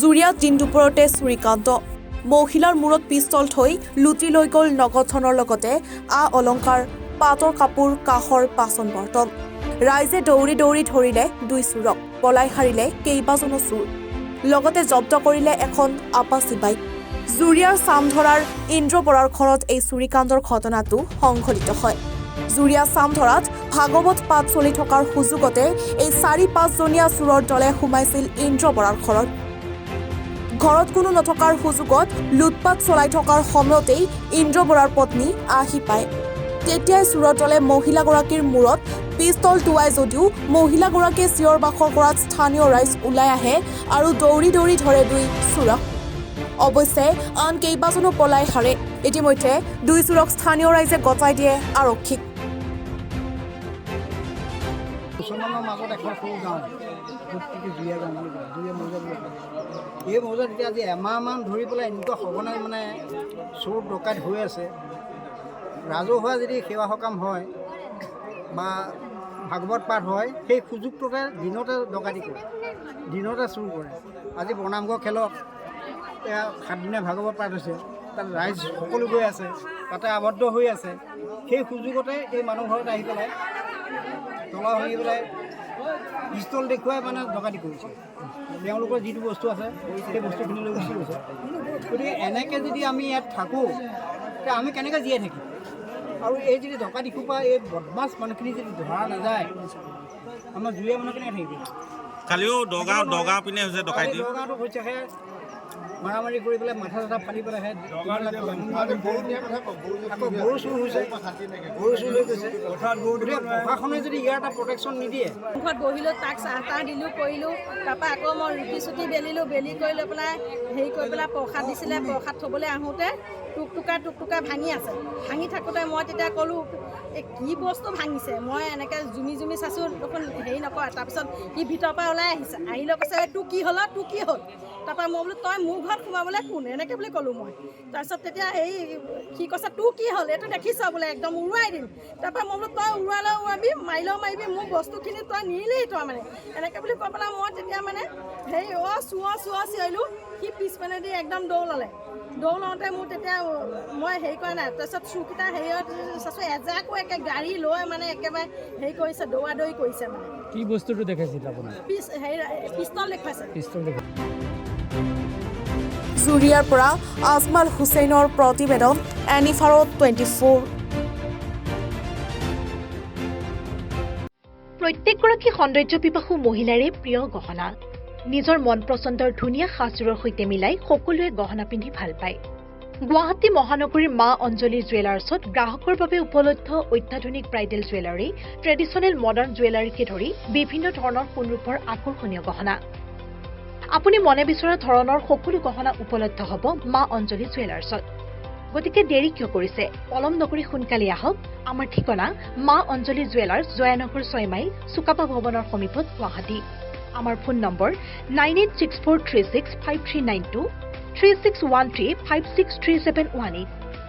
জুৰিয়াত দিন দুপৰতে চুৰিকাণ্ড মহিলাৰ মূৰত পিষ্টল থৈ লুটি লৈ গ'ল নগদ ধনৰ লগতে অলংকাৰ পাটৰ কাপোৰ কাঁহৰ বাচন বৰ্তন ৰাইজে দৌৰি দৌৰি ধৰিলে দুই চোৰক পলাই সাৰিলে কেইবাজনো চোৰ লগতে জব্দ কৰিলে এখন আপাচি বাইক জুৰিয়াৰ চামধৰাৰ ইন্দ্ৰ বৰাৰ ঘৰত এই চুৰিকাণ্ডৰ ঘটনাটো সংঘটিত হয় জুৰিয়া চামধৰাত ভাগৱত পাঠ চলি থকাৰ সুযোগতে এই ৪-৫ জনীয়া চোৰৰ দলে সোমাইছিল ইন্দ্ৰ বৰাৰ ঘৰত কোনো নথকাৰ সুযোগত লুটপাট চলাই থকাৰ সময়তেই ইন্দ্ৰ বৰাৰ পত্নী আহি পায় তেতিয়াই চোৰৰ দলে মহিলাগৰাকীৰ মূৰত পিষ্টল টুৱাই যদিও মহিলাগৰাকীয়ে চিঞৰ বাখৰ কৰাত স্থানীয় ৰাইজ ওলাই আহে আৰু দৌৰি দৌৰি ধৰে দুই চোৰক অৱশ্যে আন কেইবাজনো পলাই সাৰে ইতিমধ্যে দুই চোৰক স্থানীয় ৰাইজে গতাই দিয়ে আৰক্ষীক এই মৌজাত এতিয়া আজি এমাহমান ধৰি পেলাই এনেকুৱা সঘনাই মানে চোৰ ডকাইত হৈ আছে ৰাজহুৱা যদি সেৱা সকাম হয় বা ভাগৱত পাঠ হয় সেই সুযোগটোতে দিনতে ডকাইতি কৰে দিনতে চুৰ কৰে আজি বৰ্ণামঘৰ খেলত 7 দিনীয়া ভাগৱত পাঠ হৈছে তাত ৰাইজ সকলো গৈ আছে তাতে আবদ্ধ হৈ আছে সেই সুযোগতে এই মানুহ ঘৰত আহি পেলাই তলা ভাঙি পেলাই পিষ্টল দেখুৱাই মানে ডকাইতি কৰিছে তেওঁলোকৰ যিটো বস্তু আছে সেই বস্তুখিনি লৈ গুচি গৈছে গতিকে এনেকৈ যদি আমি ইয়াত থাকোঁ তেতিয়া আমি কেনেকৈ জীয়াই থাকিম আৰু এই যদি ডকাইতি খোপা এই বদমাছ মানুহখিনি যদি ধৰা নাযায় আমাৰ জুৰীয়া মানুহ কেনেকৈ থাকিব কালিও দগাঁও পিনে হৈছে ডকাইতি দগাঁৱতো হৈছেহে মাৰামাৰি কৰি পেলাই মাথা চাথা ফালি পেলাই আকৌ গৰু চুৰ হৈছে গৰু চুৰ হৈ গৈছে গতিকে প্ৰশাসনে যদি ইয়াৰ এটা প্ৰটেকশ্যন নিদিয়ে ঘৰত বহিলোঁ তাক চাহ তাহ দিলোঁ কৰিলোঁ তাৰপৰা আকৌ মই ৰুটি চুটি বেলিলোঁ বেলি কৰি লৈ পেলাই হেৰি কৰি পেলাই প্ৰসাদ দিছিলে প্ৰসাদ থ'বলৈ আহোঁতে টুকটুকা ভাঙি আছে ভাঙি থাকোঁতে মই তেতিয়া ক'লোঁ এই কি বস্তু ভাঙিছে মই এনেকৈ জুমি চাইছোঁ দেখোন হেৰি নকৰা তাৰপিছত সি ভিতৰৰ পৰা ওলাই আহিছে আহিলৈ কৈছে তোৰ কি হ'ল তাৰপৰা মই বোলো তই মোৰ ঘৰত সোমাবলৈ কোন এনেকৈ বুলি ক'লোঁ মই তাৰপিছত তেতিয়া সি কৈছে তোৰ কি হ'ল এইটো দেখিছ বোলে একদম উৰুৱাই দিম তাৰপৰা মই বোলো তই উৰুৱাবি মাৰিলেও মাৰিবি মোৰ বস্তুখিনি তই নিলেই তই মানে এনেকৈ বুলি কৈ পেলাই মই তেতিয়া মানে চোৱা চিঞৰিলোঁ সি পিছপিনেদি একদম দৌৰ লওঁতে মোৰ তেতিয়া মই হেৰি কৰা নাই তাৰপিছত চুৰকেইটা হেৰিয়ত চাইছোঁ এজাকো একে গাড়ী লৈ মানে একেবাৰে হেৰি কৰিছে দৌৰি কৰিছে মানে কি বস্তুটো দেখাইছিল আপোনাৰ পিষ্টল দেখুৱাইছে জুৰিয়াৰ পৰা আজমাল হুছেইনৰ প্ৰতিবেদন এনিফাৰত 24 প্ৰত্যেকগৰাকী সৌন্দৰ্য পিপাসু মহিলাৰে প্ৰিয় গহনা নিজৰ মন পচন্দৰ ধুনীয়া সাজযোৰৰ সৈতে মিলাই সকলোৱে গহনা পিন্ধি ভাল পায় গুৱাহাটী মহানগৰীৰ মা অঞ্জলি জুৱেলাৰ্ছত গ্ৰাহকৰ বাবে উপলব্ধ অত্যাধুনিক ব্ৰাইডেল জুৱেলাৰী ট্ৰেডিশ্যনেল মডাৰ্ণ জুৱেলাৰীকে ধৰি বিভিন্ন ধৰণৰ সোণৰূপৰ আকৰ্ষণীয় গহনা আপুনি মনে বিচৰা ধৰণৰ সকলো গহনা উপলব্ধ হ'ব মা অঞ্জলি জুৱেলাৰ্ছত গতিকে দেৰি কিয় কৰিছে পলম নকৰি সোনকালে আহক আমাৰ ঠিকনা মা অঞ্জলি জুৱেলাৰ্ছ জয়ানগৰ 6 মাইল চুকাপা ভৱনৰ সমীপত গুৱাহাটী আমাৰ ফোন নম্বৰ 9864365392 3613563718